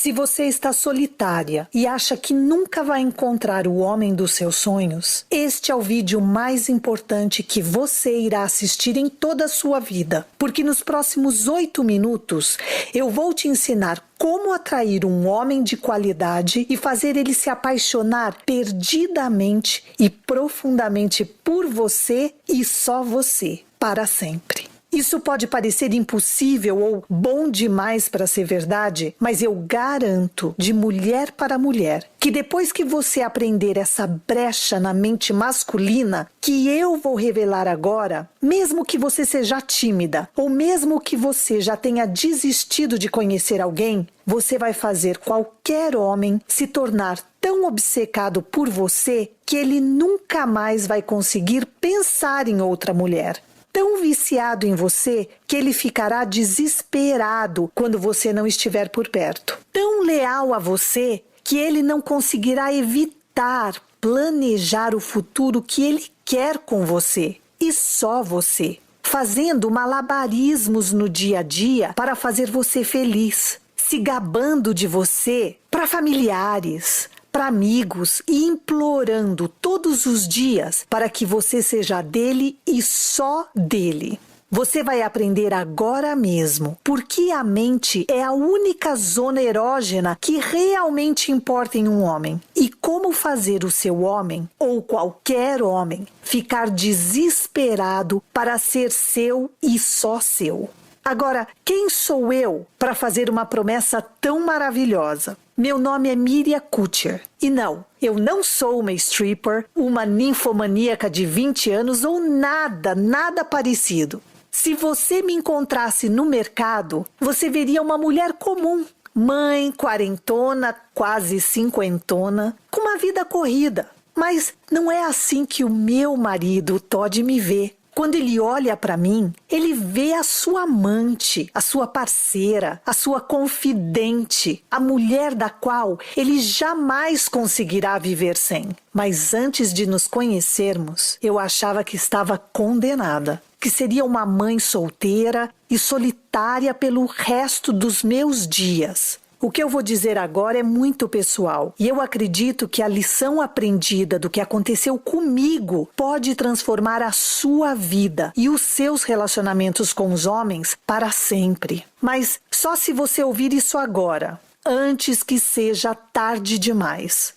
Se você está solitária e acha que nunca vai encontrar o homem dos seus sonhos, este é o vídeo mais importante que você irá assistir em toda a sua vida, porque nos próximos 8 minutos eu vou te ensinar como atrair um homem de qualidade e fazer ele se apaixonar perdidamente e profundamente por você e só você, para sempre. Isso pode parecer impossível ou bom demais para ser verdade, mas eu garanto, de mulher para mulher, que depois que você aprender essa brecha na mente masculina que eu vou revelar agora, mesmo que você seja tímida ou mesmo que você já tenha desistido de conhecer alguém, você vai fazer qualquer homem se tornar tão obcecado por você que ele nunca mais vai conseguir pensar em outra mulher. Tão viciado em você que ele ficará desesperado quando você não estiver por perto. Tão leal a você que ele não conseguirá evitar planejar o futuro que ele quer com você. E só você. Fazendo malabarismos no dia a dia para fazer você feliz. Se gabando de você para familiares, para amigos e implorando todos os dias para que você seja dele e só dele. Você vai aprender agora mesmo porque a mente é a única zona erógena que realmente importa em um homem. E como fazer o seu homem, ou qualquer homem, ficar desesperado para ser seu e só seu. Agora, quem sou eu para fazer uma promessa tão maravilhosa? Meu nome é Miriam Kutcher. E não, eu não sou uma stripper, uma ninfomaníaca de 20 anos ou nada parecido. Se você me encontrasse no mercado, você veria uma mulher comum. Mãe, quarentona, quase cinquentona, com uma vida corrida. Mas não é assim que o meu marido, o Todd, me vê. Quando ele olha para mim, ele vê a sua amante, a sua parceira, a sua confidente, a mulher da qual ele jamais conseguirá viver sem. Mas antes de nos conhecermos, eu achava que estava condenada, que seria uma mãe solteira e solitária pelo resto dos meus dias. O que eu vou dizer agora é muito pessoal e eu acredito que a lição aprendida do que aconteceu comigo pode transformar a sua vida e os seus relacionamentos com os homens para sempre. Mas só se você ouvir isso agora, antes que seja tarde demais.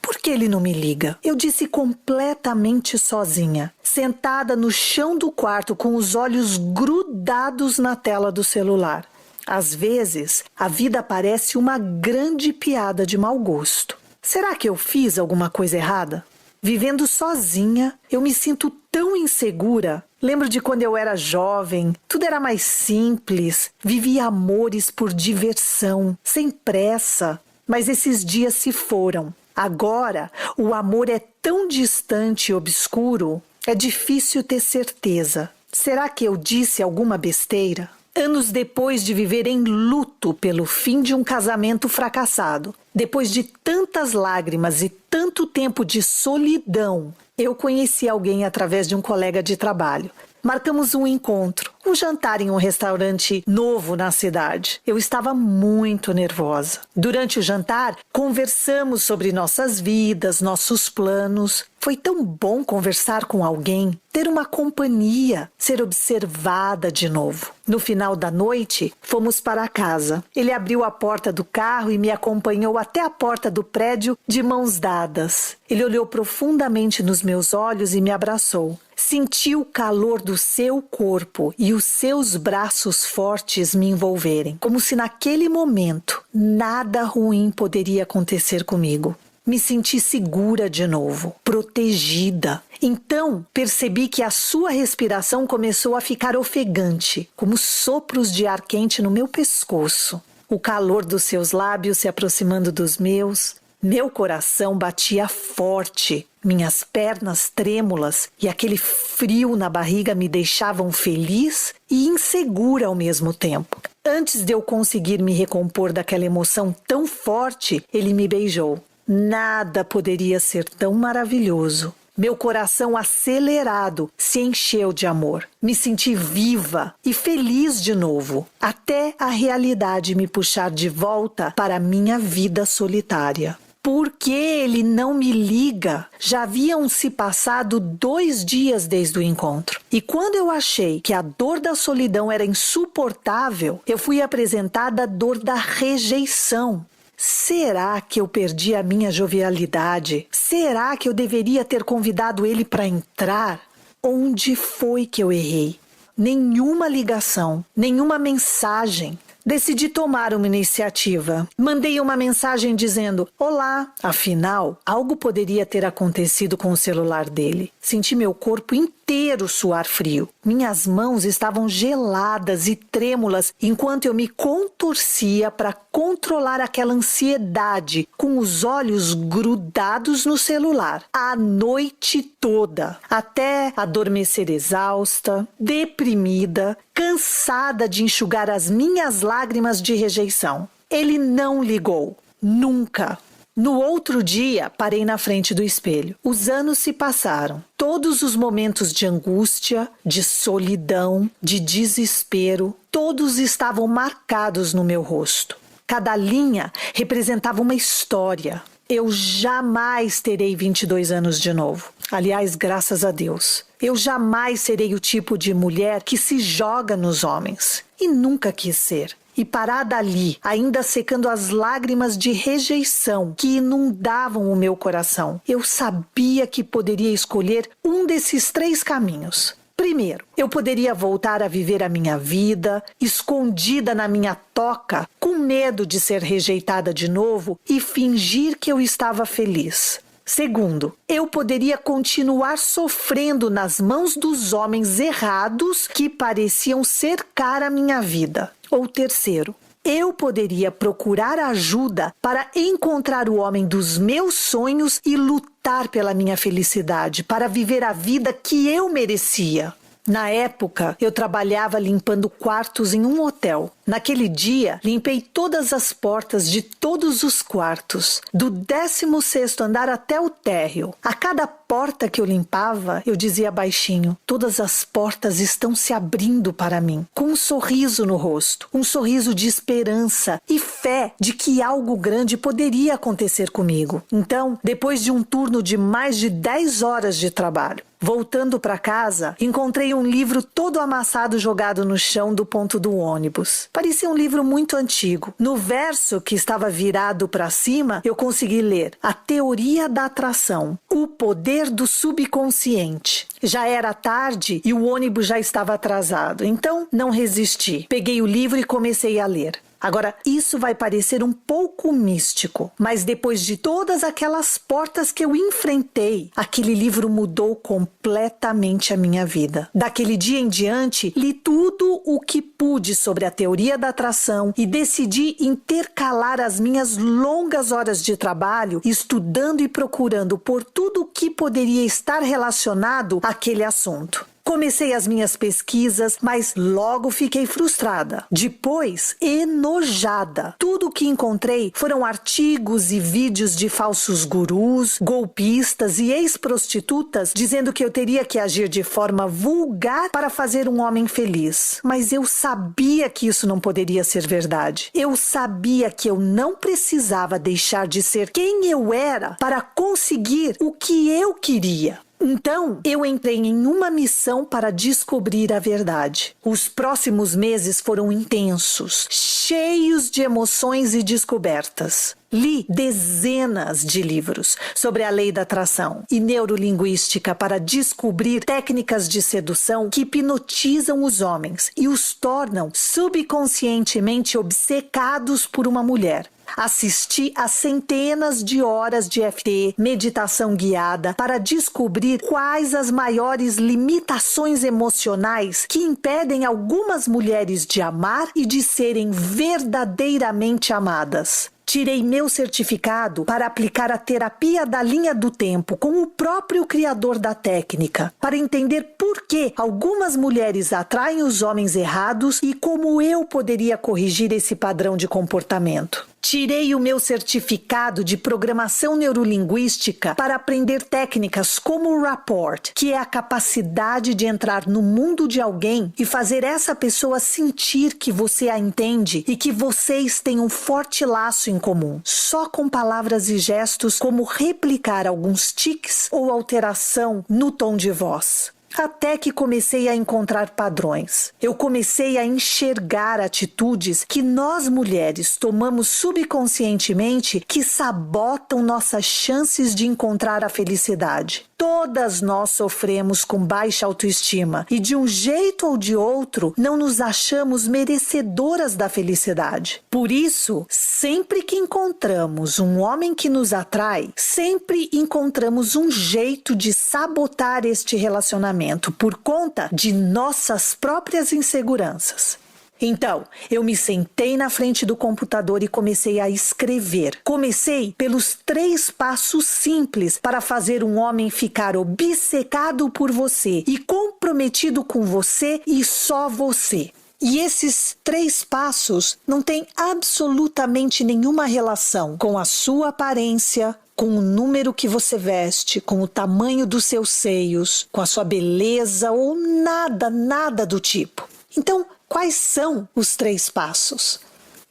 Por que ele não me liga? Eu disse completamente sozinha, sentada no chão do quarto com os olhos grudados na tela do celular. Às vezes, a vida parece uma grande piada de mau gosto. Será que eu fiz alguma coisa errada? Vivendo sozinha, eu me sinto tão insegura. Lembro de quando eu era jovem, tudo era mais simples, vivia amores por diversão, sem pressa. Mas esses dias se foram. Agora, o amor é tão distante e obscuro, é difícil ter certeza. Será que eu disse alguma besteira? Anos depois de viver em luto pelo fim de um casamento fracassado, depois de tantas lágrimas e tanto tempo de solidão, eu conheci alguém através de um colega de trabalho. Marcamos um encontro, um jantar em um restaurante novo na cidade. Eu estava muito nervosa. Durante o jantar, conversamos sobre nossas vidas, nossos planos. Foi tão bom conversar com alguém, ter uma companhia, ser observada de novo. No final da noite, fomos para casa. Ele abriu a porta do carro e me acompanhou até a porta do prédio de mãos dadas. Ele olhou profundamente nos meus olhos e me abraçou. Senti o calor do seu corpo e os seus braços fortes me envolverem, como se naquele momento nada ruim poderia acontecer comigo. Me senti segura de novo, protegida. Então, percebi que a sua respiração começou a ficar ofegante, como sopros de ar quente no meu pescoço. O calor dos seus lábios se aproximando dos meus. Meu coração batia forte, minhas pernas trêmulas e aquele frio na barriga me deixavam feliz e insegura ao mesmo tempo. Antes de eu conseguir me recompor daquela emoção tão forte, ele me beijou. Nada poderia ser tão maravilhoso. Meu coração acelerado se encheu de amor. Me senti viva e feliz de novo, até a realidade me puxar de volta para a minha vida solitária. Por que ele não me liga? Já haviam se passado 2 dias desde o encontro. E quando eu achei que a dor da solidão era insuportável, eu fui apresentada a dor da rejeição. Será que eu perdi a minha jovialidade? Será que eu deveria ter convidado ele para entrar? Onde foi que eu errei? Nenhuma ligação, nenhuma mensagem. Decidi tomar uma iniciativa. Mandei uma mensagem dizendo: olá. Afinal, algo poderia ter acontecido com o celular dele. Senti meu corpo inteiro suar frio. Minhas mãos estavam geladas e trêmulas enquanto eu me contorcia para controlar aquela ansiedade, com os olhos grudados no celular, a noite toda, até adormecer exausta, deprimida, cansada de enxugar as minhas lágrimas de rejeição. Ele não ligou. Nunca. No outro dia, parei na frente do espelho. Os anos se passaram. Todos os momentos de angústia, de solidão, de desespero, todos estavam marcados no meu rosto. Cada linha representava uma história. Eu jamais terei 22 anos de novo. Aliás, graças a Deus. Eu jamais serei o tipo de mulher que se joga nos homens. E nunca quis ser. E parada ali, ainda secando as lágrimas de rejeição que inundavam o meu coração, eu sabia que poderia escolher um desses 3 caminhos. Primeiro, eu poderia voltar a viver a minha vida, escondida na minha toca, com medo de ser rejeitada de novo e fingir que eu estava feliz. Segundo, eu poderia continuar sofrendo nas mãos dos homens errados que pareciam cercar a minha vida. Ou terceiro, eu poderia procurar ajuda para encontrar o homem dos meus sonhos e lutar pela minha felicidade, para viver a vida que eu merecia. Na época, eu trabalhava limpando quartos em um hotel. Naquele dia, limpei todas as portas de todos os quartos, do 16º andar até o térreo. A cada porta que eu limpava, eu dizia baixinho: todas as portas estão se abrindo para mim, com um sorriso no rosto, um sorriso de esperança e fé de que algo grande poderia acontecer comigo. Então, depois de um turno de mais de 10 horas de trabalho, voltando para casa, encontrei um livro todo amassado jogado no chão do ponto do ônibus. Parecia um livro muito antigo. No verso que estava virado para cima, eu consegui ler A Teoria da Atração, o poder do subconsciente. Já era tarde e o ônibus já estava atrasado, então não resisti. Peguei o livro e comecei a ler. Agora, isso vai parecer um pouco místico, mas depois de todas aquelas portas que eu enfrentei, aquele livro mudou completamente a minha vida. Daquele dia em diante, li tudo o que pude sobre a teoria da atração e decidi intercalar as minhas longas horas de trabalho estudando e procurando por tudo o que poderia estar relacionado àquele assunto. Comecei as minhas pesquisas, mas logo fiquei frustrada. Depois, enojada. Tudo o que encontrei foram artigos e vídeos de falsos gurus, golpistas e ex-prostitutas dizendo que eu teria que agir de forma vulgar para fazer um homem feliz. Mas eu sabia que isso não poderia ser verdade. Eu sabia que eu não precisava deixar de ser quem eu era para conseguir o que eu queria. Então, eu entrei em uma missão para descobrir a verdade. Os próximos meses foram intensos, cheios de emoções e descobertas. Li dezenas de livros sobre a lei da atração e neurolinguística para descobrir técnicas de sedução que hipnotizam os homens e os tornam subconscientemente obcecados por uma mulher. Assisti a centenas de horas de EFT, meditação guiada, para descobrir quais as maiores limitações emocionais que impedem algumas mulheres de amar e de serem verdadeiramente amadas. Tirei meu certificado para aplicar a terapia da linha do tempo com o próprio criador da técnica, para entender por que algumas mulheres atraem os homens errados e como eu poderia corrigir esse padrão de comportamento. Tirei o meu certificado de programação neurolinguística para aprender técnicas como o rapport, que é a capacidade de entrar no mundo de alguém e fazer essa pessoa sentir que você a entende e que vocês têm um forte laço em comum, só com palavras e gestos como replicar alguns tiques ou alteração no tom de voz. Até que comecei a encontrar padrões. Eu comecei a enxergar atitudes que nós mulheres tomamos subconscientemente que sabotam nossas chances de encontrar a felicidade. Todas nós sofremos com baixa autoestima e de um jeito ou de outro não nos achamos merecedoras da felicidade. Por isso, sempre que encontramos um homem que nos atrai, sempre encontramos um jeito de sabotar este relacionamento por conta de nossas próprias inseguranças. Então, eu me sentei na frente do computador e comecei a escrever. Comecei pelos 3 passos simples para fazer um homem ficar obcecado por você e comprometido com você e só você. E esses 3 passos não têm absolutamente nenhuma relação com a sua aparência, com o número que você veste, com o tamanho dos seus seios, com a sua beleza ou nada do tipo. Então, quais são os 3 passos?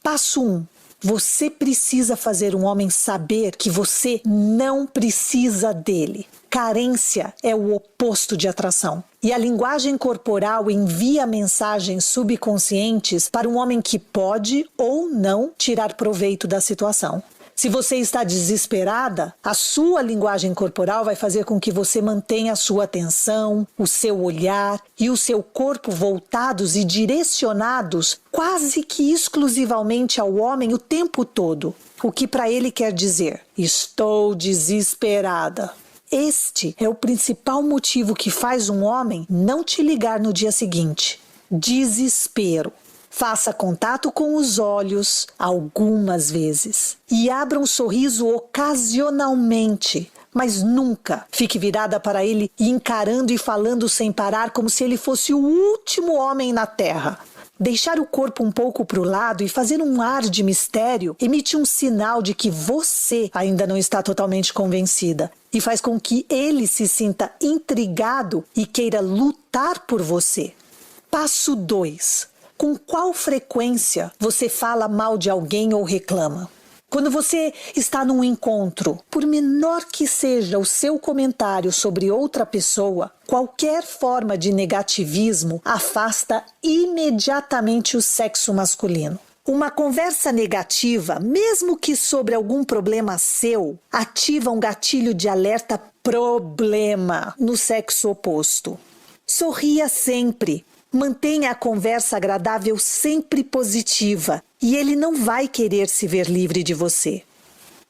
Passo 1. Você precisa fazer um homem saber que você não precisa dele. Carência é o oposto de atração. E a linguagem corporal envia mensagens subconscientes para um homem que pode ou não tirar proveito da situação. Se você está desesperada, a sua linguagem corporal vai fazer com que você mantenha a sua atenção, o seu olhar e o seu corpo voltados e direcionados quase que exclusivamente ao homem o tempo todo. O que para ele quer dizer: estou desesperada. Este é o principal motivo que faz um homem não te ligar no dia seguinte. Desespero. Faça contato com os olhos algumas vezes e abra um sorriso ocasionalmente, mas nunca fique virada para ele e encarando e falando sem parar como se ele fosse o último homem na terra. Deixar o corpo um pouco para o lado e fazer um ar de mistério emite um sinal de que você ainda não está totalmente convencida e faz com que ele se sinta intrigado e queira lutar por você. Passo 2. Com qual frequência você fala mal de alguém ou reclama? Quando você está num encontro, por menor que seja o seu comentário sobre outra pessoa, qualquer forma de negativismo afasta imediatamente o sexo masculino. Uma conversa negativa, mesmo que sobre algum problema seu, ativa um gatilho de alerta problema no sexo oposto. Sorria sempre. Mantenha a conversa agradável sempre positiva e ele não vai querer se ver livre de você.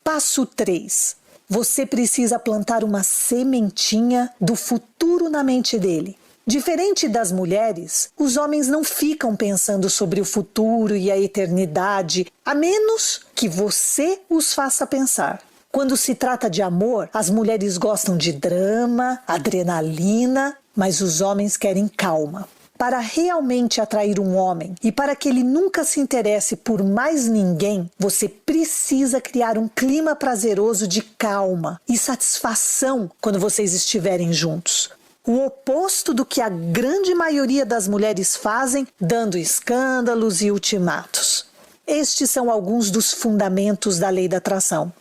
Passo 3. Você precisa plantar uma sementinha do futuro na mente dele. Diferente das mulheres, os homens não ficam pensando sobre o futuro e a eternidade, a menos que você os faça pensar. Quando se trata de amor, as mulheres gostam de drama, adrenalina, mas os homens querem calma. Para realmente atrair um homem e para que ele nunca se interesse por mais ninguém, você precisa criar um clima prazeroso de calma e satisfação quando vocês estiverem juntos. O oposto do que a grande maioria das mulheres fazem, dando escândalos e ultimatos. Estes são alguns dos fundamentos da lei da atração.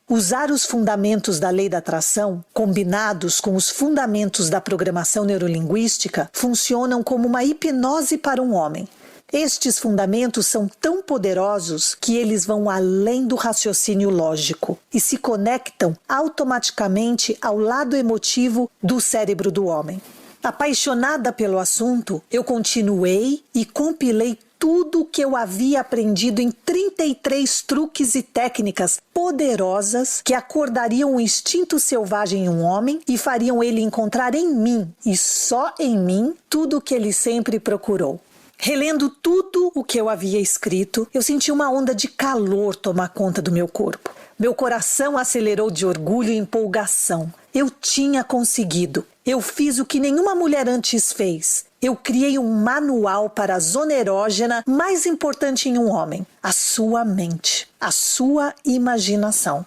Usar os fundamentos da lei da atração, combinados com os fundamentos da programação neurolinguística, funcionam como uma hipnose para um homem. Estes fundamentos são tão poderosos que eles vão além do raciocínio lógico e se conectam automaticamente ao lado emotivo do cérebro do homem. Apaixonada pelo assunto, eu continuei e compilei tudo o que eu havia aprendido em 33 truques e técnicas poderosas que acordariam o instinto selvagem em um homem e fariam ele encontrar em mim, e só em mim, tudo o que ele sempre procurou. Relendo tudo o que eu havia escrito, eu senti uma onda de calor tomar conta do meu corpo. Meu coração acelerou de orgulho e empolgação. Eu tinha conseguido. Eu fiz o que nenhuma mulher antes fez. Eu criei um manual para a zona erógena mais importante em um homem: a sua mente, a sua imaginação.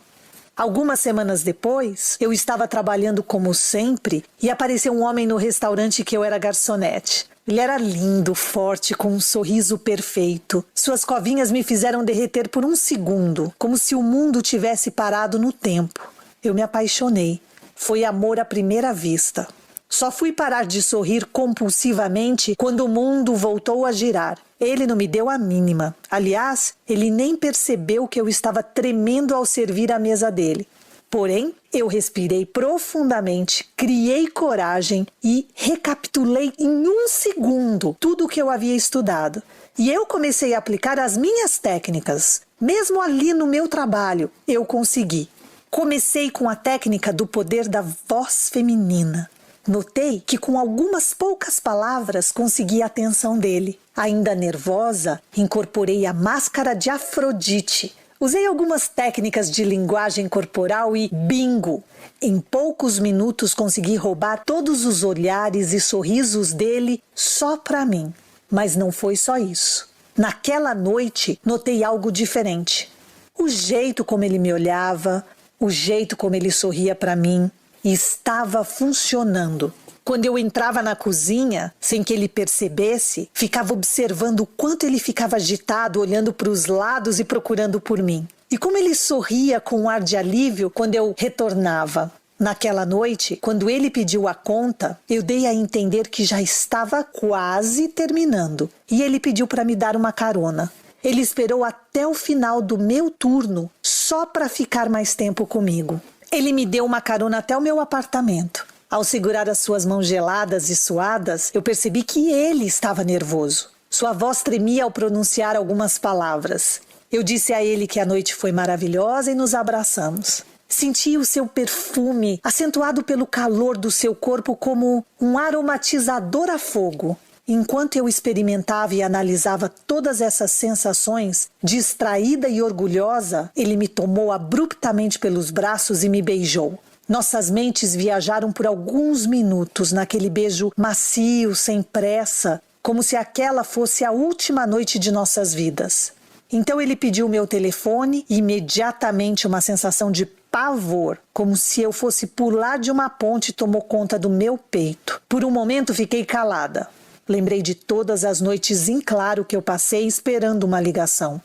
Algumas semanas depois, eu estava trabalhando como sempre e apareceu um homem no restaurante que eu era garçonete. Ele era lindo, forte, com um sorriso perfeito. Suas covinhas me fizeram derreter por um segundo, como se o mundo tivesse parado no tempo. Eu me apaixonei. Foi amor à primeira vista. Só fui parar de sorrir compulsivamente quando o mundo voltou a girar. Ele não me deu a mínima. Aliás, ele nem percebeu que eu estava tremendo ao servir a mesa dele. Porém, eu respirei profundamente, criei coragem e recapitulei em um segundo tudo o que eu havia estudado. E eu comecei a aplicar as minhas técnicas. Mesmo ali no meu trabalho, eu consegui. Comecei com a técnica do poder da voz feminina. Notei que com algumas poucas palavras consegui a atenção dele. Ainda nervosa, incorporei a máscara de Afrodite. Usei algumas técnicas de linguagem corporal e bingo! Em poucos minutos consegui roubar todos os olhares e sorrisos dele só para mim. Mas não foi só isso. Naquela noite, notei algo diferente. O jeito como ele me olhava, o jeito como ele sorria para mim, estava funcionando. Quando eu entrava na cozinha, sem que ele percebesse, ficava observando o quanto ele ficava agitado, olhando para os lados e procurando por mim. E como ele sorria com um ar de alívio quando eu retornava. Naquela noite, quando ele pediu a conta, eu dei a entender que já estava quase terminando. E ele pediu para me dar uma carona. Ele esperou até o final do meu turno só para ficar mais tempo comigo. Ele me deu uma carona até o meu apartamento. Ao segurar as suas mãos geladas e suadas, eu percebi que ele estava nervoso. Sua voz tremia ao pronunciar algumas palavras. Eu disse a ele que a noite foi maravilhosa e nos abraçamos. Senti o seu perfume, acentuado pelo calor do seu corpo, como um aromatizador a fogo. Enquanto eu experimentava e analisava todas essas sensações, distraída e orgulhosa, ele me tomou abruptamente pelos braços e me beijou. Nossas mentes viajaram por alguns minutos naquele beijo macio, sem pressa, como se aquela fosse a última noite de nossas vidas. Então ele pediu meu telefone e imediatamente uma sensação de pavor, como se eu fosse pular de uma ponte, tomou conta do meu peito. Por um momento fiquei calada. Lembrei de todas as noites em claro que eu passei esperando uma ligação.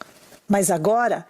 Mas agora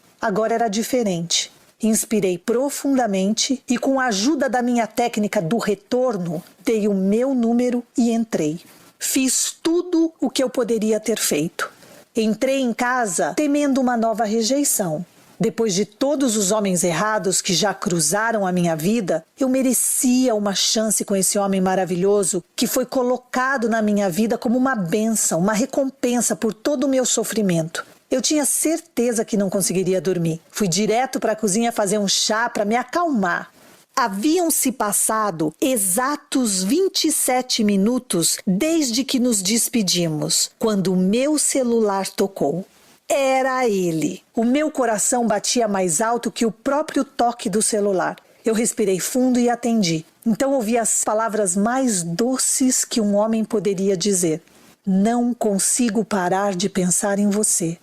era diferente. Inspirei profundamente e, com a ajuda da minha técnica do retorno, dei o meu número e entrei. Fiz tudo o que eu poderia ter feito. Entrei em casa temendo uma nova rejeição. Depois de todos os homens errados que já cruzaram a minha vida, eu merecia uma chance com esse homem maravilhoso que foi colocado na minha vida como uma bênção, uma recompensa por todo o meu sofrimento. Eu tinha certeza que não conseguiria dormir. Fui direto para a cozinha fazer um chá para me acalmar. Haviam-se passado exatos 27 minutos desde que nos despedimos, quando o meu celular tocou. Era ele. O meu coração batia mais alto que o próprio toque do celular. Eu respirei fundo e atendi. Então ouvi as palavras mais doces que um homem poderia dizer. Não consigo parar de pensar em você.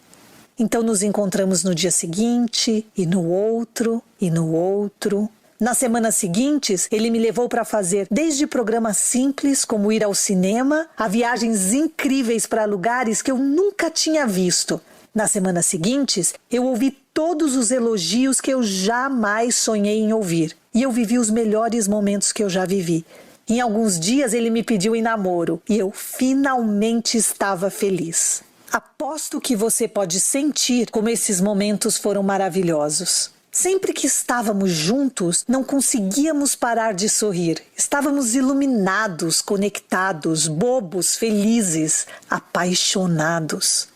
Então nos encontramos no dia seguinte, e no outro, e no outro. Nas semanas seguintes, ele me levou para fazer desde programas simples, como ir ao cinema, a viagens incríveis para lugares que eu nunca tinha visto. Nas semanas seguintes, eu ouvi todos os elogios que eu jamais sonhei em ouvir. E eu vivi os melhores momentos que eu já vivi. Em alguns dias ele me pediu em namoro e eu finalmente estava feliz. Aposto que você pode sentir como esses momentos foram maravilhosos. Sempre que estávamos juntos, não conseguíamos parar de sorrir. Estávamos iluminados, conectados, bobos, felizes, apaixonados.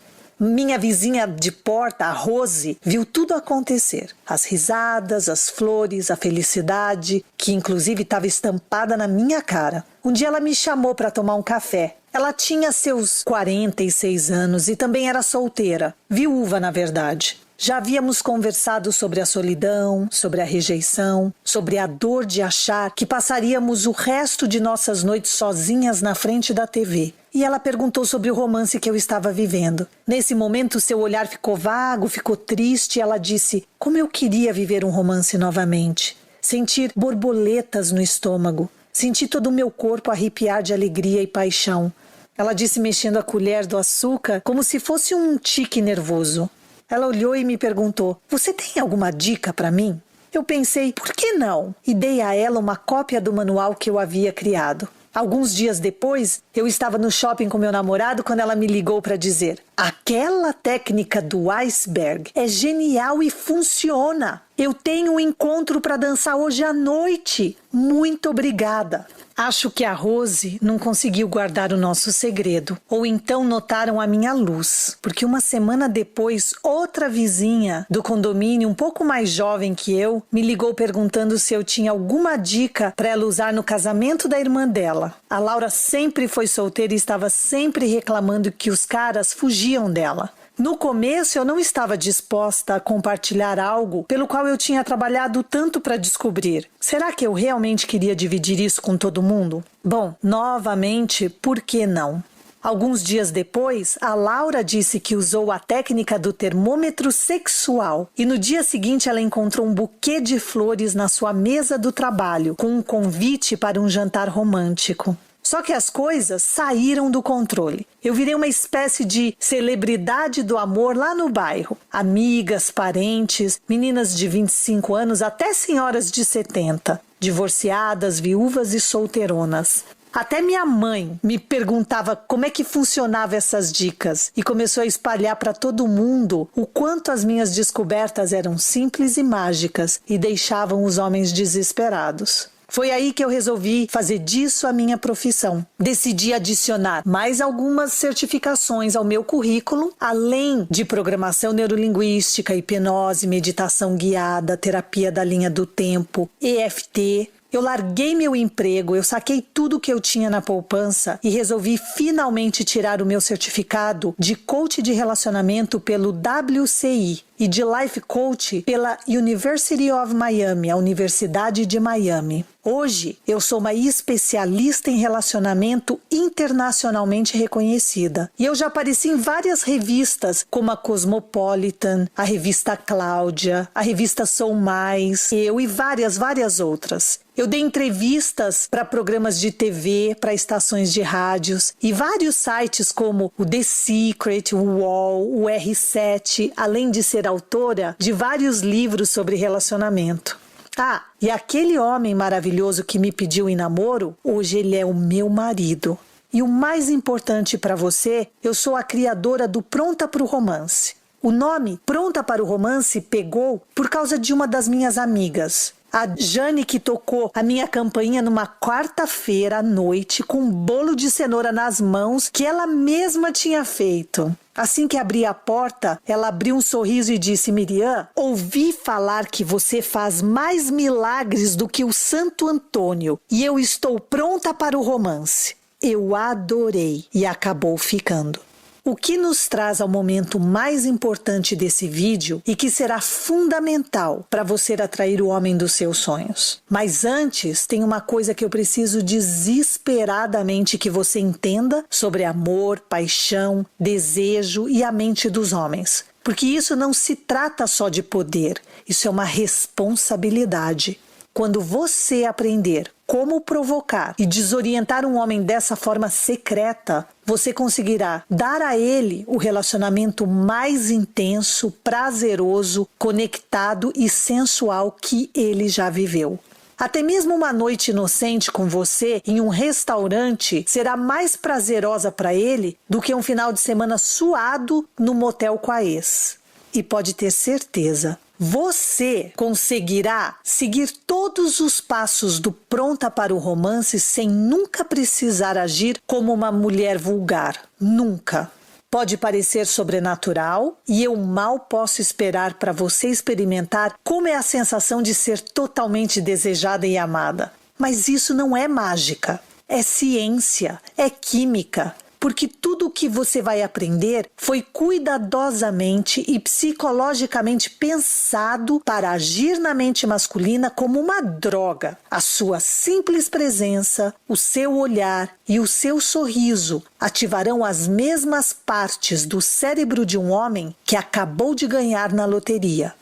Minha vizinha de porta, a Rose, viu tudo acontecer. As risadas, as flores, a felicidade, que inclusive estava estampada na minha cara. Um dia ela me chamou para tomar um café. Ela tinha seus 46 anos e também era solteira, viúva na verdade. Já havíamos conversado sobre a solidão, sobre a rejeição, sobre a dor de achar que passaríamos o resto de nossas noites sozinhas na frente da TV. E ela perguntou sobre o romance que eu estava vivendo. Nesse momento, seu olhar ficou vago, ficou triste e ela disse: como eu queria viver um romance novamente. Sentir borboletas no estômago. Sentir todo o meu corpo arrepiar de alegria e paixão. Ela disse mexendo a colher do açúcar como se fosse um tique nervoso. Ela olhou e me perguntou: você tem alguma dica para mim? Eu pensei, por que não? E dei a ela uma cópia do manual que eu havia criado. Alguns dias depois, eu estava no shopping com meu namorado quando ela me ligou para dizer: aquela técnica do iceberg é genial e funciona. Eu tenho um encontro para dançar hoje à noite. Muito obrigada. Acho que a Rose não conseguiu guardar o nosso segredo, ou então notaram a minha luz, porque uma semana depois, outra vizinha do condomínio, um pouco mais jovem que eu, me ligou perguntando se eu tinha alguma dica para ela usar no casamento da irmã dela. A Laura sempre foi solteira e estava sempre reclamando que os caras fugiam dela. No começo, eu não estava disposta a compartilhar algo pelo qual eu tinha trabalhado tanto para descobrir. Será que eu realmente queria dividir isso com todo mundo? Bom, novamente, por que não? Alguns dias depois, a Laura disse que usou a técnica do termômetro sexual e no dia seguinte ela encontrou um buquê de flores na sua mesa do trabalho com um convite para um jantar romântico. Só que as coisas saíram do controle. Eu virei uma espécie de celebridade do amor lá no bairro. Amigas, parentes, meninas de 25 anos até senhoras de 70. Divorciadas, viúvas e solteironas. Até minha mãe me perguntava como é que funcionava essas dicas e começou a espalhar para todo mundo o quanto as minhas descobertas eram simples e mágicas e deixavam os homens desesperados. Foi aí que eu resolvi fazer disso a minha profissão. Decidi adicionar mais algumas certificações ao meu currículo, além de programação neurolinguística, hipnose, meditação guiada, terapia da linha do tempo, EFT. Eu larguei meu emprego, eu saquei tudo que eu tinha na poupança e resolvi finalmente tirar o meu certificado de coach de relacionamento pelo WCI e de life coach pela University of Miami, a Universidade de Miami. Hoje, eu sou uma especialista em relacionamento internacionalmente reconhecida. E eu já apareci em várias revistas, como a Cosmopolitan, a revista Cláudia, a revista Sou Mais, eu e várias outras. Eu dei entrevistas para programas de TV, para estações de rádios e vários sites como o The Secret, o UOL, o R7, além de ser autora de vários livros sobre relacionamento. Ah, e aquele homem maravilhoso que me pediu em namoro, hoje ele é o meu marido. E o mais importante para você, eu sou a criadora do Pronta para o Romance. O nome Pronta para o Romance pegou por causa de uma das minhas amigas. A Jane, que tocou a minha campainha numa quarta-feira à noite com um bolo de cenoura nas mãos que ela mesma tinha feito. Assim que abri a porta, ela abriu um sorriso e disse: Miriam, ouvi falar que você faz mais milagres do que o Santo Antônio e eu estou pronta para o romance. Eu adorei e acabou ficando. O que nos traz ao momento mais importante desse vídeo e que será fundamental para você atrair o homem dos seus sonhos. Mas antes, tem uma coisa que eu preciso desesperadamente que você entenda sobre amor, paixão, desejo e a mente dos homens. Porque isso não se trata só de poder, isso é uma responsabilidade. Quando você aprender como provocar e desorientar um homem dessa forma secreta, você conseguirá dar a ele o relacionamento mais intenso, prazeroso, conectado e sensual que ele já viveu. Até mesmo uma noite inocente com você em um restaurante será mais prazerosa para ele do que um final de semana suado no motel com a ex. E pode ter certeza, você conseguirá seguir todos os passos do Pronta para o Romance sem nunca precisar agir como uma mulher vulgar. Nunca. Pode parecer sobrenatural e eu mal posso esperar para você experimentar como é a sensação de ser totalmente desejada e amada. Mas isso não é mágica, é ciência, é química. Porque tudo o que você vai aprender foi cuidadosamente e psicologicamente pensado para agir na mente masculina como uma droga. A sua simples presença, o seu olhar e o seu sorriso ativarão as mesmas partes do cérebro de um homem que acabou de ganhar na loteria.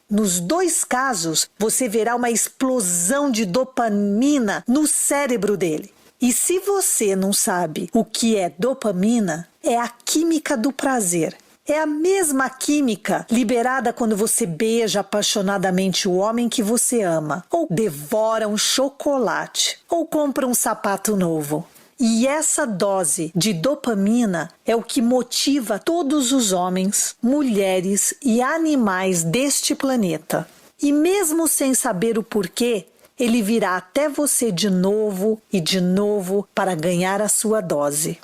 Nos dois casos, você verá uma explosão de dopamina no cérebro dele. E se você não sabe o que é dopamina, é a química do prazer. É a mesma química liberada quando você beija apaixonadamente o homem que você ama, ou devora um chocolate, ou compra um sapato novo. E essa dose de dopamina é o que motiva todos os homens, mulheres e animais deste planeta. E mesmo sem saber o porquê, ele virá até você de novo e de novo para ganhar a sua dose.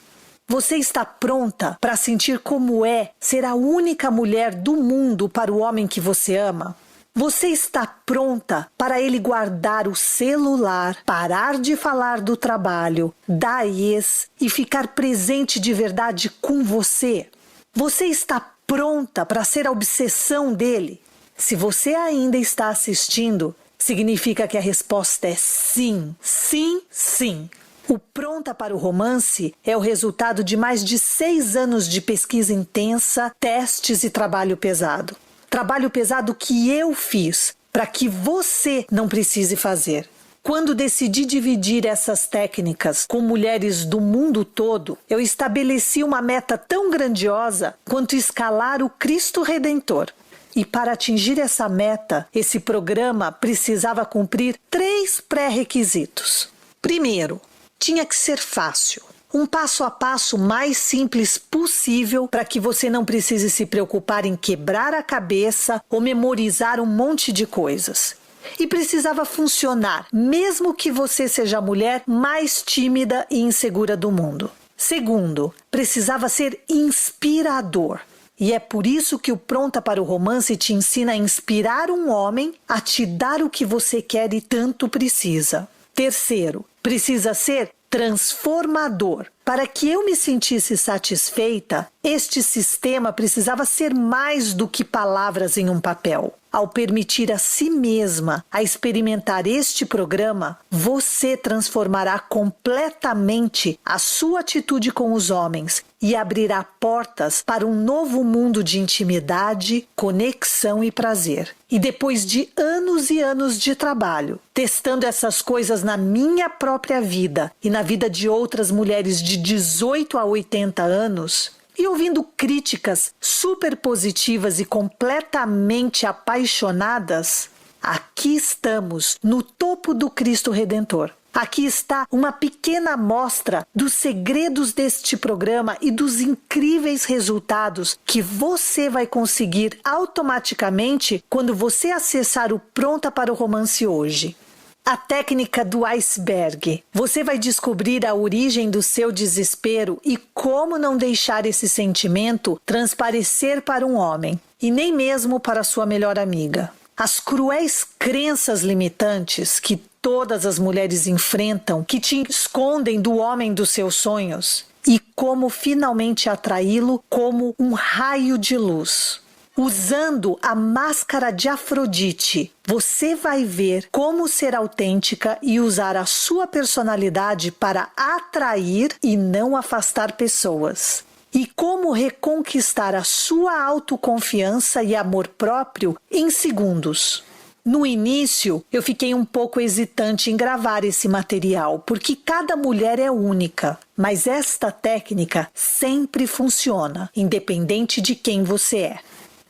Você está pronta para sentir como é ser a única mulher do mundo para o homem que você ama? Você está pronta para ele guardar o celular, parar de falar do trabalho, da ex e ficar presente de verdade com você? Você está pronta para ser a obsessão dele? Se você ainda está assistindo, significa que a resposta é sim, sim, sim. O Pronta para o Romance é o resultado de mais de 6 anos de pesquisa intensa, testes e trabalho pesado. Trabalho pesado que eu fiz para que você não precise fazer. Quando decidi dividir essas técnicas com mulheres do mundo todo, eu estabeleci uma meta tão grandiosa quanto escalar o Cristo Redentor. E para atingir essa meta, esse programa precisava cumprir 3 pré-requisitos. Primeiro, tinha que ser fácil. Um passo a passo mais simples possível para que você não precise se preocupar em quebrar a cabeça ou memorizar um monte de coisas. E precisava funcionar, mesmo que você seja a mulher mais tímida e insegura do mundo. Segundo, precisava ser inspirador. E é por isso que o Pronta para o Romance te ensina a inspirar um homem a te dar o que você quer e tanto precisa. Terceiro, precisa ser transformador. Para que eu me sentisse satisfeita, este sistema precisava ser mais do que palavras em um papel. Ao permitir a si mesma a experimentar este programa, você transformará completamente a sua atitude com os homens e abrirá portas para um novo mundo de intimidade, conexão e prazer. E depois de anos e anos de trabalho, testando essas coisas na minha própria vida e na vida de outras mulheres de 18 a 80 anos, e ouvindo críticas super positivas e completamente apaixonadas, aqui estamos no topo do Cristo Redentor. Aqui está uma pequena amostra dos segredos deste programa e dos incríveis resultados que você vai conseguir automaticamente quando você acessar o Pronta para o Romance hoje. A técnica do iceberg. Você vai descobrir a origem do seu desespero e como não deixar esse sentimento transparecer para um homem, e nem mesmo para sua melhor amiga. As cruéis crenças limitantes que todas as mulheres enfrentam, que te escondem do homem dos seus sonhos, e como finalmente atraí-lo como um raio de luz. Usando a máscara de Afrodite, você vai ver como ser autêntica e usar a sua personalidade para atrair e não afastar pessoas. E como reconquistar a sua autoconfiança e amor próprio em segundos. No início, eu fiquei um pouco hesitante em gravar esse material, porque cada mulher é única. Mas esta técnica sempre funciona, independente de quem você é.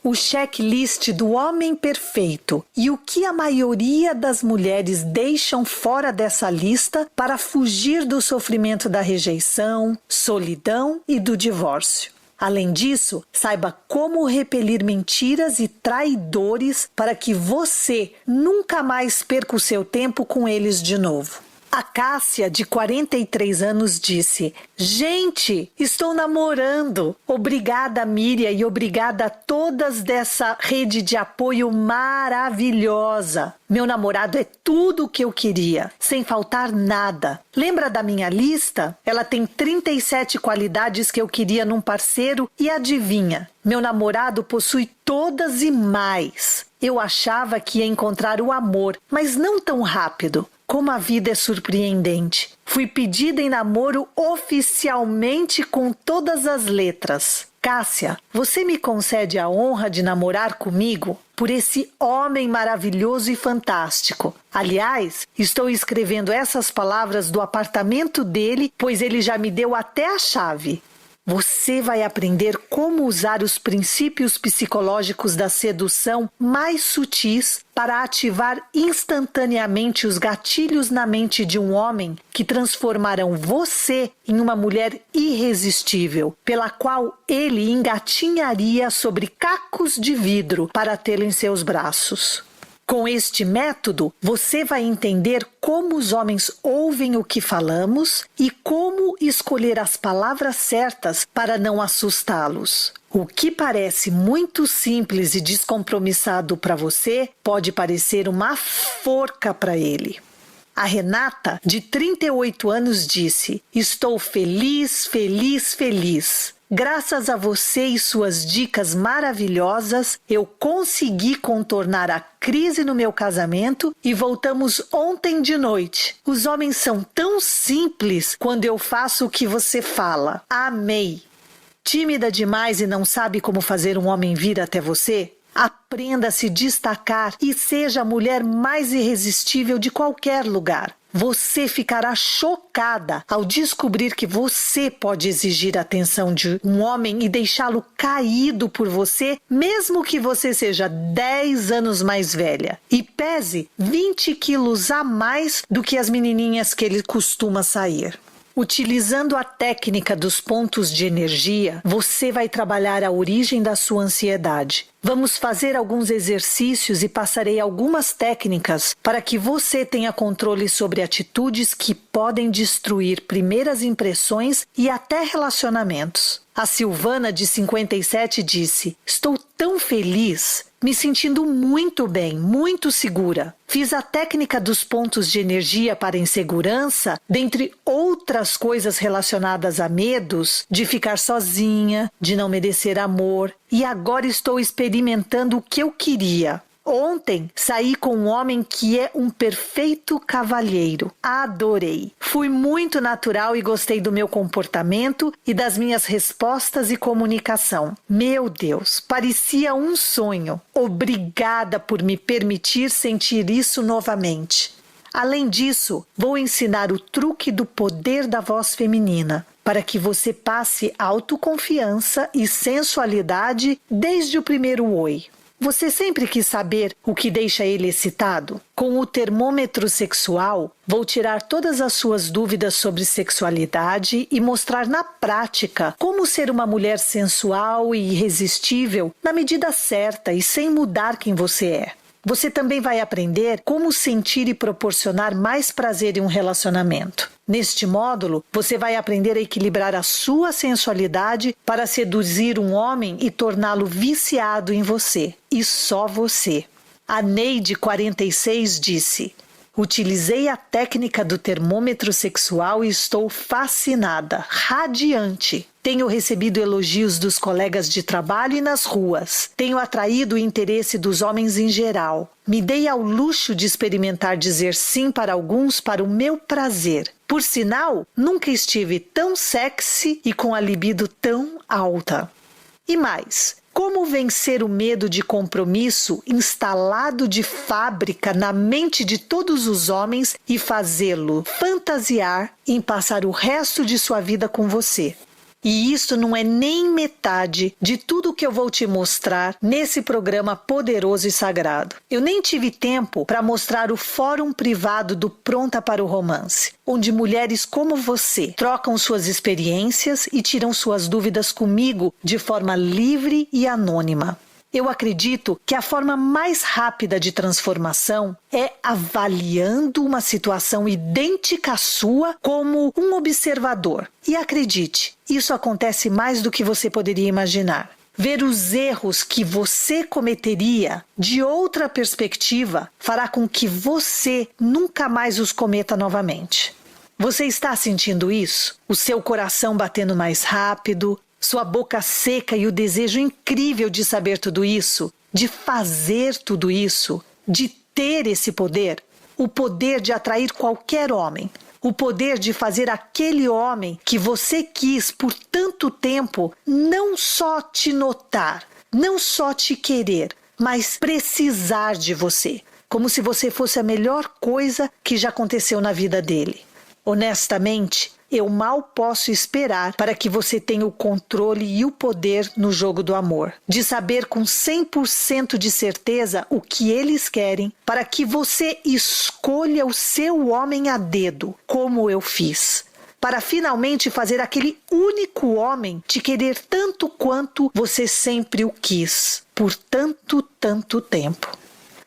O checklist do homem perfeito e o que a maioria das mulheres deixam fora dessa lista para fugir do sofrimento da rejeição, solidão e do divórcio. Além disso, saiba como repelir mentiras e traidores para que você nunca mais perca o seu tempo com eles de novo. A Cássia, de 43 anos, disse: Gente, estou namorando! Obrigada, Miriam, e obrigada a todas dessa rede de apoio maravilhosa. Meu namorado é tudo o que eu queria, sem faltar nada. Lembra da minha lista? Ela tem 37 qualidades que eu queria num parceiro e adivinha? Meu namorado possui todas e mais. Eu achava que ia encontrar o amor, mas não tão rápido. Como a vida é surpreendente. Fui pedida em namoro oficialmente com todas as letras. Cássia, você me concede a honra de namorar comigo? Por esse homem maravilhoso e fantástico. Aliás, estou escrevendo essas palavras do apartamento dele, pois ele já me deu até a chave. Você vai aprender como usar os princípios psicológicos da sedução mais sutis para ativar instantaneamente os gatilhos na mente de um homem que transformarão você em uma mulher irresistível, pela qual ele engatinharia sobre cacos de vidro para tê-la em seus braços. Com este método, você vai entender como os homens ouvem o que falamos e como escolher as palavras certas para não assustá-los. O que parece muito simples e descompromissado para você pode parecer uma forca para ele. A Renata, de 38 anos, disse: "Estou feliz, feliz, feliz. Graças a você e suas dicas maravilhosas, eu consegui contornar a crise no meu casamento e voltamos ontem de noite. Os homens são tão simples quando eu faço o que você fala. Amei." Tímida demais e não sabe como fazer um homem vir até você? Aprenda a se destacar e seja a mulher mais irresistível de qualquer lugar. Você ficará chocada ao descobrir que você pode exigir a atenção de um homem e deixá-lo caído por você, mesmo que você seja 10 anos mais velha e pese 20 quilos a mais do que as menininhas que ele costuma sair. Utilizando a técnica dos pontos de energia, você vai trabalhar a origem da sua ansiedade. Vamos fazer alguns exercícios e passarei algumas técnicas para que você tenha controle sobre atitudes que podem destruir primeiras impressões e até relacionamentos. A Silvana, de 57, disse: "Estou tão feliz, me sentindo muito bem, muito segura. Fiz a técnica dos pontos de energia para insegurança, dentre outras coisas relacionadas a medos, de ficar sozinha, de não merecer amor, e agora estou experimentando o que eu queria. Ontem saí com um homem que é um perfeito cavalheiro. Adorei. Fui muito natural e gostei do meu comportamento e das minhas respostas e comunicação. Meu Deus, parecia um sonho. Obrigada por me permitir sentir isso novamente." Além disso, vou ensinar o truque do poder da voz feminina, para que você passe autoconfiança e sensualidade desde o primeiro oi. Você sempre quis saber o que deixa ele excitado? Com o termômetro sexual, vou tirar todas as suas dúvidas sobre sexualidade e mostrar na prática como ser uma mulher sensual e irresistível na medida certa e sem mudar quem você é. Você também vai aprender como sentir e proporcionar mais prazer em um relacionamento. Neste módulo, você vai aprender a equilibrar a sua sensualidade para seduzir um homem e torná-lo viciado em você, e só você. A Neide, 46, disse: "Utilizei a técnica do termômetro sexual e estou fascinada, radiante. Tenho recebido elogios dos colegas de trabalho e nas ruas. Tenho atraído o interesse dos homens em geral. Me dei ao luxo de experimentar dizer sim para alguns para o meu prazer. Por sinal, nunca estive tão sexy e com a libido tão alta." E mais, como vencer o medo de compromisso instalado de fábrica na mente de todos os homens e fazê-lo fantasiar em passar o resto de sua vida com você? E isso não é nem metade de tudo que eu vou te mostrar nesse programa poderoso e sagrado. Eu nem tive tempo para mostrar o fórum privado do Pronta para o Romance, onde mulheres como você trocam suas experiências e tiram suas dúvidas comigo de forma livre e anônima. Eu acredito que a forma mais rápida de transformação é avaliando uma situação idêntica à sua como um observador. E acredite, isso acontece mais do que você poderia imaginar. Ver os erros que você cometeria de outra perspectiva fará com que você nunca mais os cometa novamente. Você está sentindo isso? O seu coração batendo mais rápido, sua boca seca e o desejo incrível de saber tudo isso, de fazer tudo isso, de ter esse poder? O poder de atrair qualquer homem. O poder de fazer aquele homem que você quis por tanto tempo não só te notar, não só te querer, mas precisar de você, como se você fosse a melhor coisa que já aconteceu na vida dele. Honestamente, eu mal posso esperar para que você tenha o controle e o poder no jogo do amor, de saber com 100% de certeza o que eles querem, para que você escolha o seu homem a dedo, como eu fiz, para finalmente fazer aquele único homem te querer tanto quanto você sempre o quis, por tanto tempo.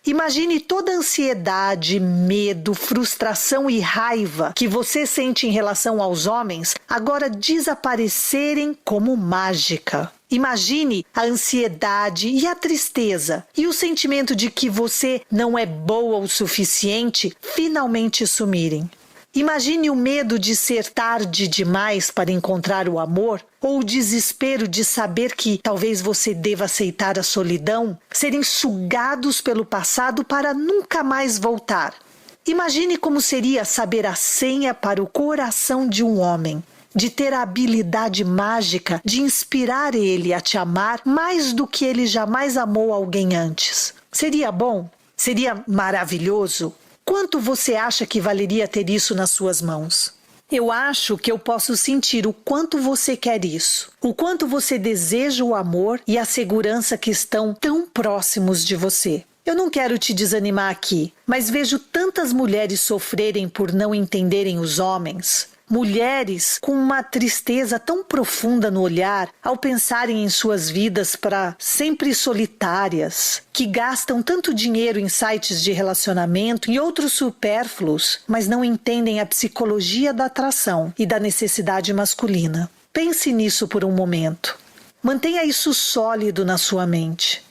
Imagine toda a ansiedade, medo, frustração e raiva que você sente em relação aos homens agora desaparecerem como mágica. Imagine a ansiedade e a tristeza e o sentimento de que você não é boa o suficiente finalmente sumirem. Imagine o medo de ser tarde demais para encontrar o amor, ou o desespero de saber que talvez você deva aceitar a solidão, serem sugados pelo passado para nunca mais voltar. Imagine como seria saber a senha para o coração de um homem, de ter a habilidade mágica de inspirar ele a te amar mais do que ele jamais amou alguém antes. Seria bom? Seria maravilhoso? Quanto você acha que valeria ter isso nas suas mãos? Eu acho que eu posso sentir o quanto você quer isso, o quanto você deseja o amor e a segurança que estão tão próximos de você. Eu não quero te desanimar aqui, mas vejo tantas mulheres sofrerem por não entenderem os homens. Mulheres com uma tristeza tão profunda no olhar ao pensarem em suas vidas para sempre solitárias, que gastam tanto dinheiro em sites de relacionamento e outros supérfluos, mas não entendem a psicologia da atração e da necessidade masculina. Pense nisso por um momento. Mantenha isso sólido na sua mente.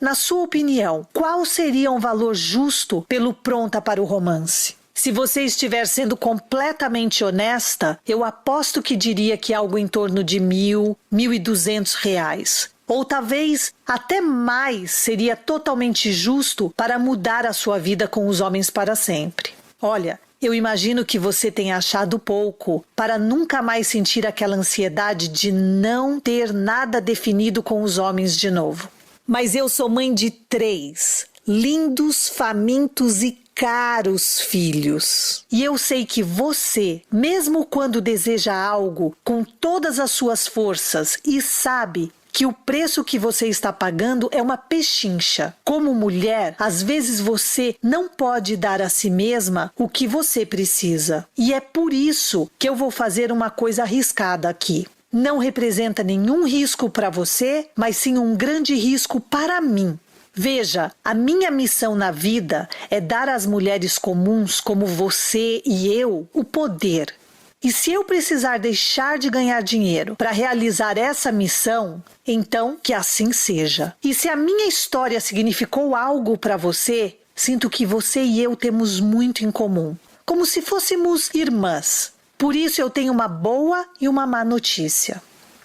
Na sua opinião, qual seria um valor justo pelo pronta para o romance? Se você estiver sendo completamente honesta, eu aposto que diria que algo em torno de R$1.000, R$1.200. Ou talvez até mais seria totalmente justo para mudar a sua vida com os homens para sempre. Olha, eu imagino que você tenha achado pouco para nunca mais sentir aquela ansiedade de não ter nada definido com os homens de novo. Mas eu sou mãe de 3 lindos, famintos e caros filhos. E eu sei que você, mesmo quando deseja algo com todas as suas forças e sabe que o preço que você está pagando é uma pechincha. Como mulher, às vezes você não pode dar a si mesma o que você precisa. E é por isso que eu vou fazer uma coisa arriscada aqui. Não representa nenhum risco para você, mas sim um grande risco para mim. Veja, a minha missão na vida é dar às mulheres comuns como você e eu o poder. E se eu precisar deixar de ganhar dinheiro para realizar essa missão, então que assim seja. E se a minha história significou algo para você, sinto que você e eu temos muito em comum, como se fôssemos irmãs. Por isso eu tenho uma boa e uma má notícia.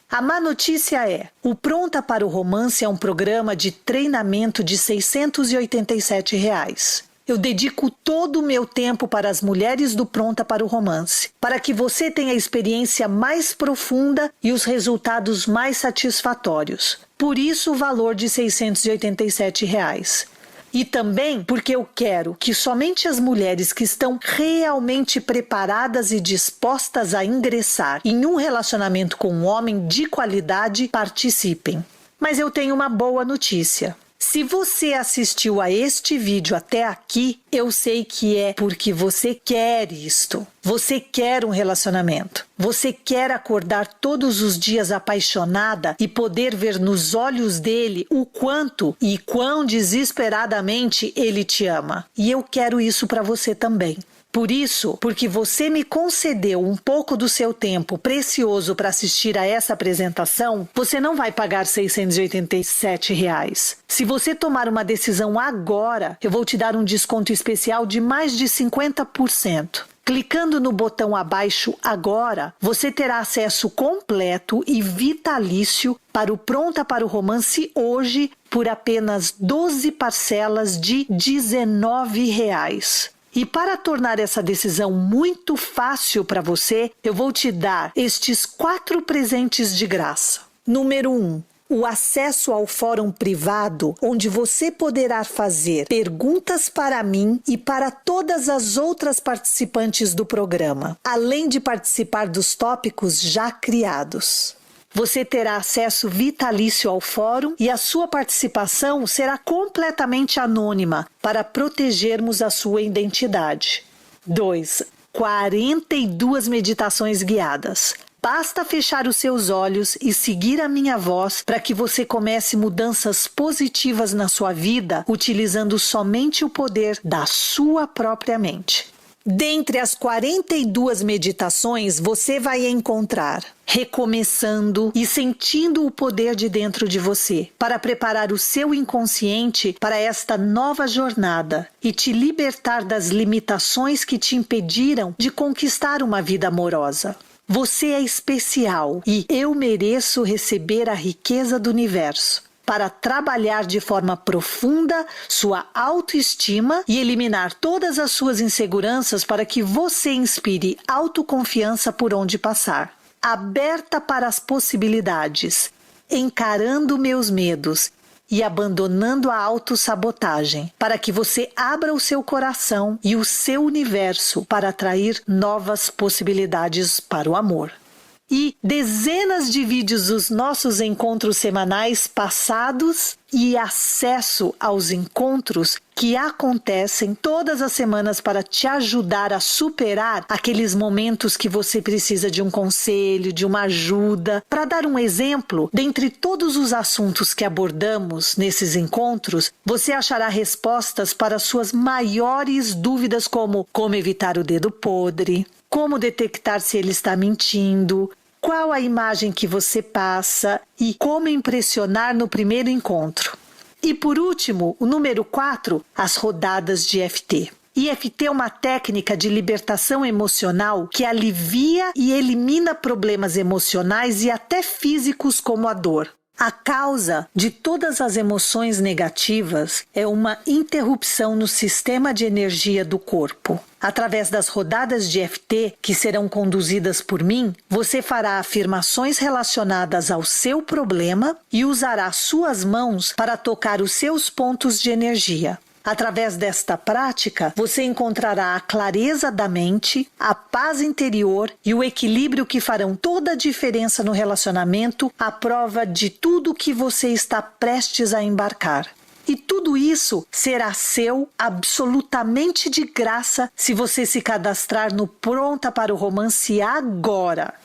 A má notícia é, o Pronta para o Romance é um programa de treinamento de R$687. Eu dedico todo o meu tempo para as mulheres do Pronta para o Romance, para que você tenha a experiência mais profunda e os resultados mais satisfatórios. Por isso o valor de R$687. E também porque eu quero que somente as mulheres que estão realmente preparadas e dispostas a ingressar em um relacionamento com um homem de qualidade participem. Mas eu tenho uma boa notícia. Se você assistiu a este vídeo até aqui, eu sei que é porque você quer isto. Você quer um relacionamento. Você quer acordar todos os dias apaixonada e poder ver nos olhos dele o quanto e quão desesperadamente ele te ama. E eu quero isso para você também. Por isso, porque você me concedeu um pouco do seu tempo precioso para assistir a essa apresentação, você não vai pagar R$ 687. Se você tomar uma decisão agora, eu vou te dar um desconto especial de mais de 50%. Clicando no botão abaixo agora, você terá acesso completo e vitalício para o Pronta para o Romance hoje por apenas 12 parcelas de R$ 19. E para tornar essa decisão muito fácil para você, eu vou te dar estes 4 presentes de graça. Número 1. O acesso ao fórum privado, onde você poderá fazer perguntas para mim e para todas as outras participantes do programa, além de participar dos tópicos já criados. Você terá acesso vitalício ao fórum e a sua participação será completamente anônima para protegermos a sua identidade. 2. 42 meditações guiadas. Basta fechar os seus olhos e seguir a minha voz para que você comece mudanças positivas na sua vida, utilizando somente o poder da sua própria mente. Dentre as 42 meditações, você vai encontrar recomeçando e sentindo o poder de dentro de você para preparar o seu inconsciente para esta nova jornada e te libertar das limitações que te impediram de conquistar uma vida amorosa. Você é especial e eu mereço receber a riqueza do universo para trabalhar de forma profunda sua autoestima e eliminar todas as suas inseguranças para que você inspire autoconfiança por onde passar. Aberta para as possibilidades, encarando meus medos e abandonando a autossabotagem, para que você abra o seu coração e o seu universo para atrair novas possibilidades para o amor. E dezenas de vídeos dos nossos encontros semanais passados e acesso aos encontros que acontecem todas as semanas para te ajudar a superar aqueles momentos que você precisa de um conselho, de uma ajuda. Para dar um exemplo, dentre todos os assuntos que abordamos nesses encontros, você achará respostas para suas maiores dúvidas como evitar o dedo podre, como detectar se ele está mentindo, qual a imagem que você passa e como impressionar no primeiro encontro. E por último, o número 4, as rodadas de EFT. EFT é uma técnica de libertação emocional que alivia e elimina problemas emocionais e até físicos como a dor. A causa de todas as emoções negativas é uma interrupção no sistema de energia do corpo. Através das rodadas de EFT, que serão conduzidas por mim, você fará afirmações relacionadas ao seu problema e usará suas mãos para tocar os seus pontos de energia. Através desta prática, você encontrará a clareza da mente, a paz interior e o equilíbrio que farão toda a diferença no relacionamento à prova de tudo que você está prestes a embarcar. E tudo isso será seu absolutamente de graça se você se cadastrar no Pronta para o Romance agora.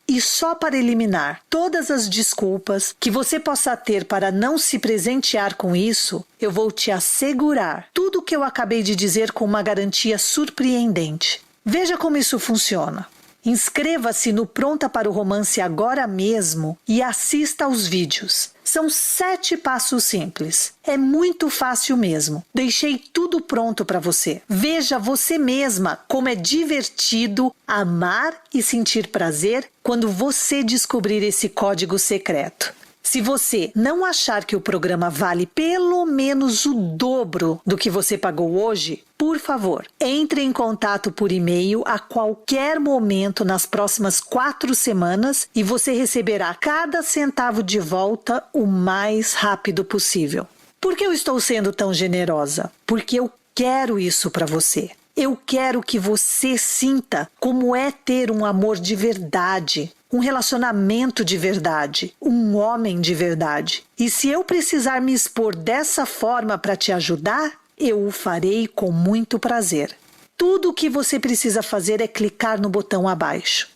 E só para eliminar todas as desculpas que você possa ter para não se presentear com isso, eu vou te assegurar tudo o que eu acabei de dizer com uma garantia surpreendente. Veja como isso funciona. Inscreva-se no Pronta para o Romance agora mesmo e assista aos vídeos. São 7 passos simples. É muito fácil mesmo. Deixei tudo pronto para você. Veja você mesma como é divertido amar e sentir prazer quando você descobrir esse código secreto. Se você não achar que o programa vale pelo menos o dobro do que você pagou hoje, por favor, entre em contato por e-mail a qualquer momento nas próximas 4 semanas e você receberá cada centavo de volta o mais rápido possível. Por que eu estou sendo tão generosa? Porque eu quero isso para você. Eu quero que você sinta como é ter um amor de verdade, um relacionamento de verdade, um homem de verdade. E se eu precisar me expor dessa forma para te ajudar, eu o farei com muito prazer. Tudo o que você precisa fazer é clicar no botão abaixo.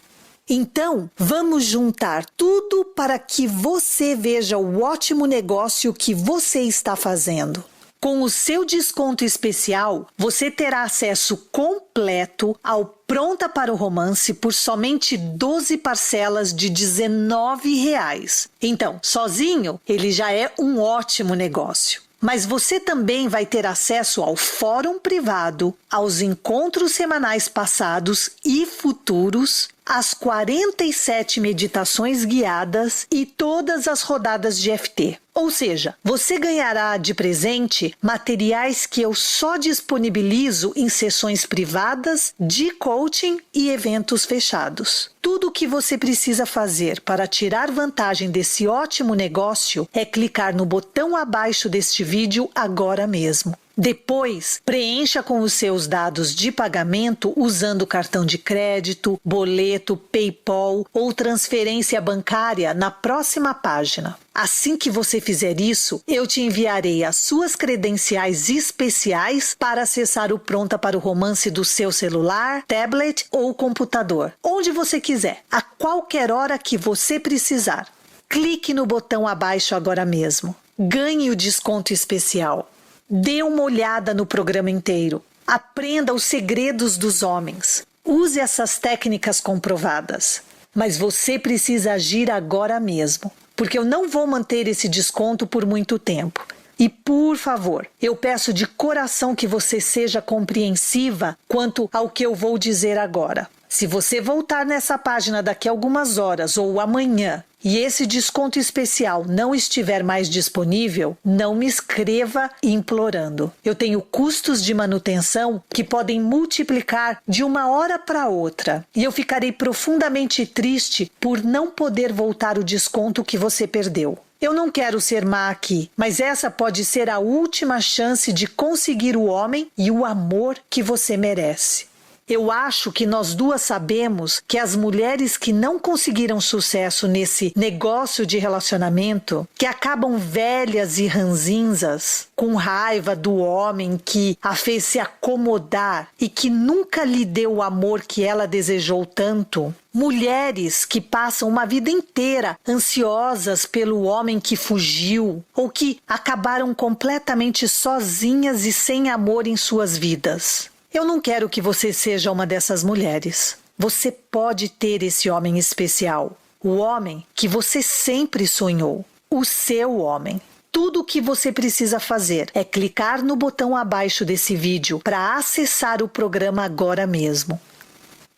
Então, vamos juntar tudo para que você veja o ótimo negócio que você está fazendo. Com o seu desconto especial, você terá acesso completo ao Pronta para o Romance por somente 12 parcelas de R$19. Então, sozinho, ele já é um ótimo negócio. Mas você também vai ter acesso ao fórum privado, aos encontros semanais passados e futuros, às 47 meditações guiadas e todas as rodadas de FT. Ou seja, você ganhará de presente materiais que eu só disponibilizo em sessões privadas, de coaching e eventos fechados. Tudo o que você precisa fazer para tirar vantagem desse ótimo negócio é clicar no botão abaixo deste vídeo agora mesmo. Depois, preencha com os seus dados de pagamento usando cartão de crédito, boleto, PayPal ou transferência bancária na próxima página. Assim que você fizer isso, eu te enviarei as suas credenciais especiais para acessar o Pronta para o Romance do seu celular, tablet ou computador, onde você quiser, a qualquer hora que você precisar. Clique no botão abaixo agora mesmo. Ganhe o desconto especial. Dê uma olhada no programa inteiro. Aprenda os segredos dos homens. Use essas técnicas comprovadas. Mas você precisa agir agora mesmo, porque eu não vou manter esse desconto por muito tempo. E, por favor, eu peço de coração que você seja compreensiva quanto ao que eu vou dizer agora. Se você voltar nessa página daqui a algumas horas ou amanhã e esse desconto especial não estiver mais disponível, não me escreva implorando. Eu tenho custos de manutenção que podem multiplicar de uma hora para outra e eu ficarei profundamente triste por não poder voltar o desconto que você perdeu. Eu não quero ser má aqui, mas essa pode ser a última chance de conseguir o homem e o amor que você merece. Eu acho que nós duas sabemos que as mulheres que não conseguiram sucesso nesse negócio de relacionamento, que acabam velhas e ranzinzas, com raiva do homem que a fez se acomodar e que nunca lhe deu o amor que ela desejou tanto, mulheres que passam uma vida inteira ansiosas pelo homem que fugiu ou que acabaram completamente sozinhas e sem amor em suas vidas. Eu não quero que você seja uma dessas mulheres. Você pode ter esse homem especial. O homem que você sempre sonhou. O seu homem. Tudo o que você precisa fazer é clicar no botão abaixo desse vídeo para acessar o programa agora mesmo.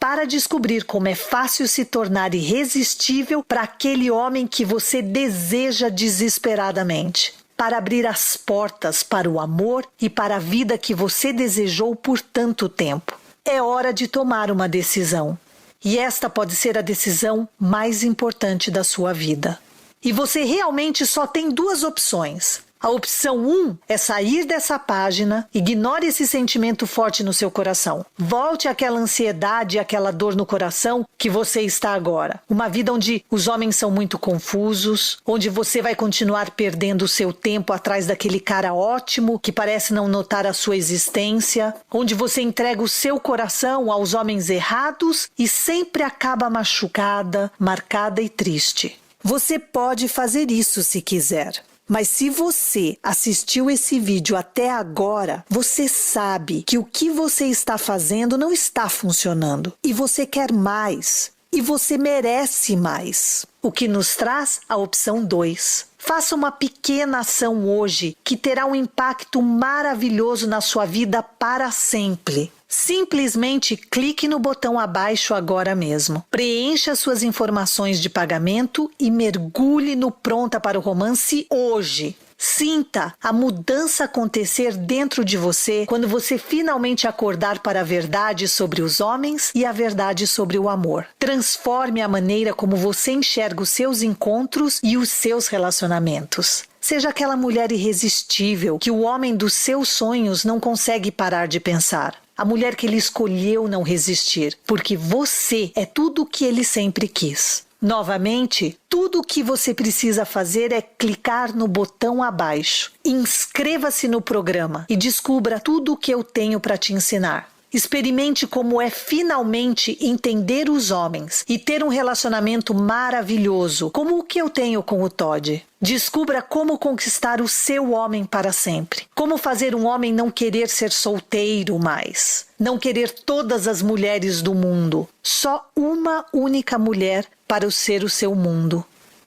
Para descobrir como é fácil se tornar irresistível para aquele homem que você deseja desesperadamente. Para abrir as portas para o amor e para a vida que você desejou por tanto tempo. É hora de tomar uma decisão. E esta pode ser a decisão mais importante da sua vida. E você realmente só tem duas opções. A opção 1 é sair dessa página, ignore esse sentimento forte no seu coração. Volte àquela ansiedade, àquela dor no coração que você está agora. Uma vida onde os homens são muito confusos, onde você vai continuar perdendo o seu tempo atrás daquele cara ótimo que parece não notar a sua existência, onde você entrega o seu coração aos homens errados e sempre acaba machucada, marcada e triste. Você pode fazer isso se quiser. Mas se você assistiu esse vídeo até agora, você sabe que o que você está fazendo não está funcionando. E você quer mais. E você merece mais. O que nos traz a opção 2. Faça uma pequena ação hoje que terá um impacto maravilhoso na sua vida para sempre. Simplesmente clique no botão abaixo agora mesmo. Preencha suas informações de pagamento e mergulhe no Pronta para o Romance hoje. Sinta a mudança acontecer dentro de você quando você finalmente acordar para a verdade sobre os homens e a verdade sobre o amor. Transforme a maneira como você enxerga os seus encontros e os seus relacionamentos. Seja aquela mulher irresistível que o homem dos seus sonhos não consegue parar de pensar. a mulher que ele escolheu não resistir, porque você é tudo o que ele sempre quis. Novamente, tudo o que você precisa fazer é clicar no botão abaixo. Inscreva-se no programa e descubra tudo o que eu tenho para te ensinar. Experimente como é finalmente entender os homens e ter um relacionamento maravilhoso, como o que eu tenho com o Todd. Descubra como conquistar o seu homem para sempre. Como fazer um homem não querer ser solteiro mais. Não querer todas as mulheres do mundo. Só uma única mulher para ser o seu mundo.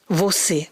Você.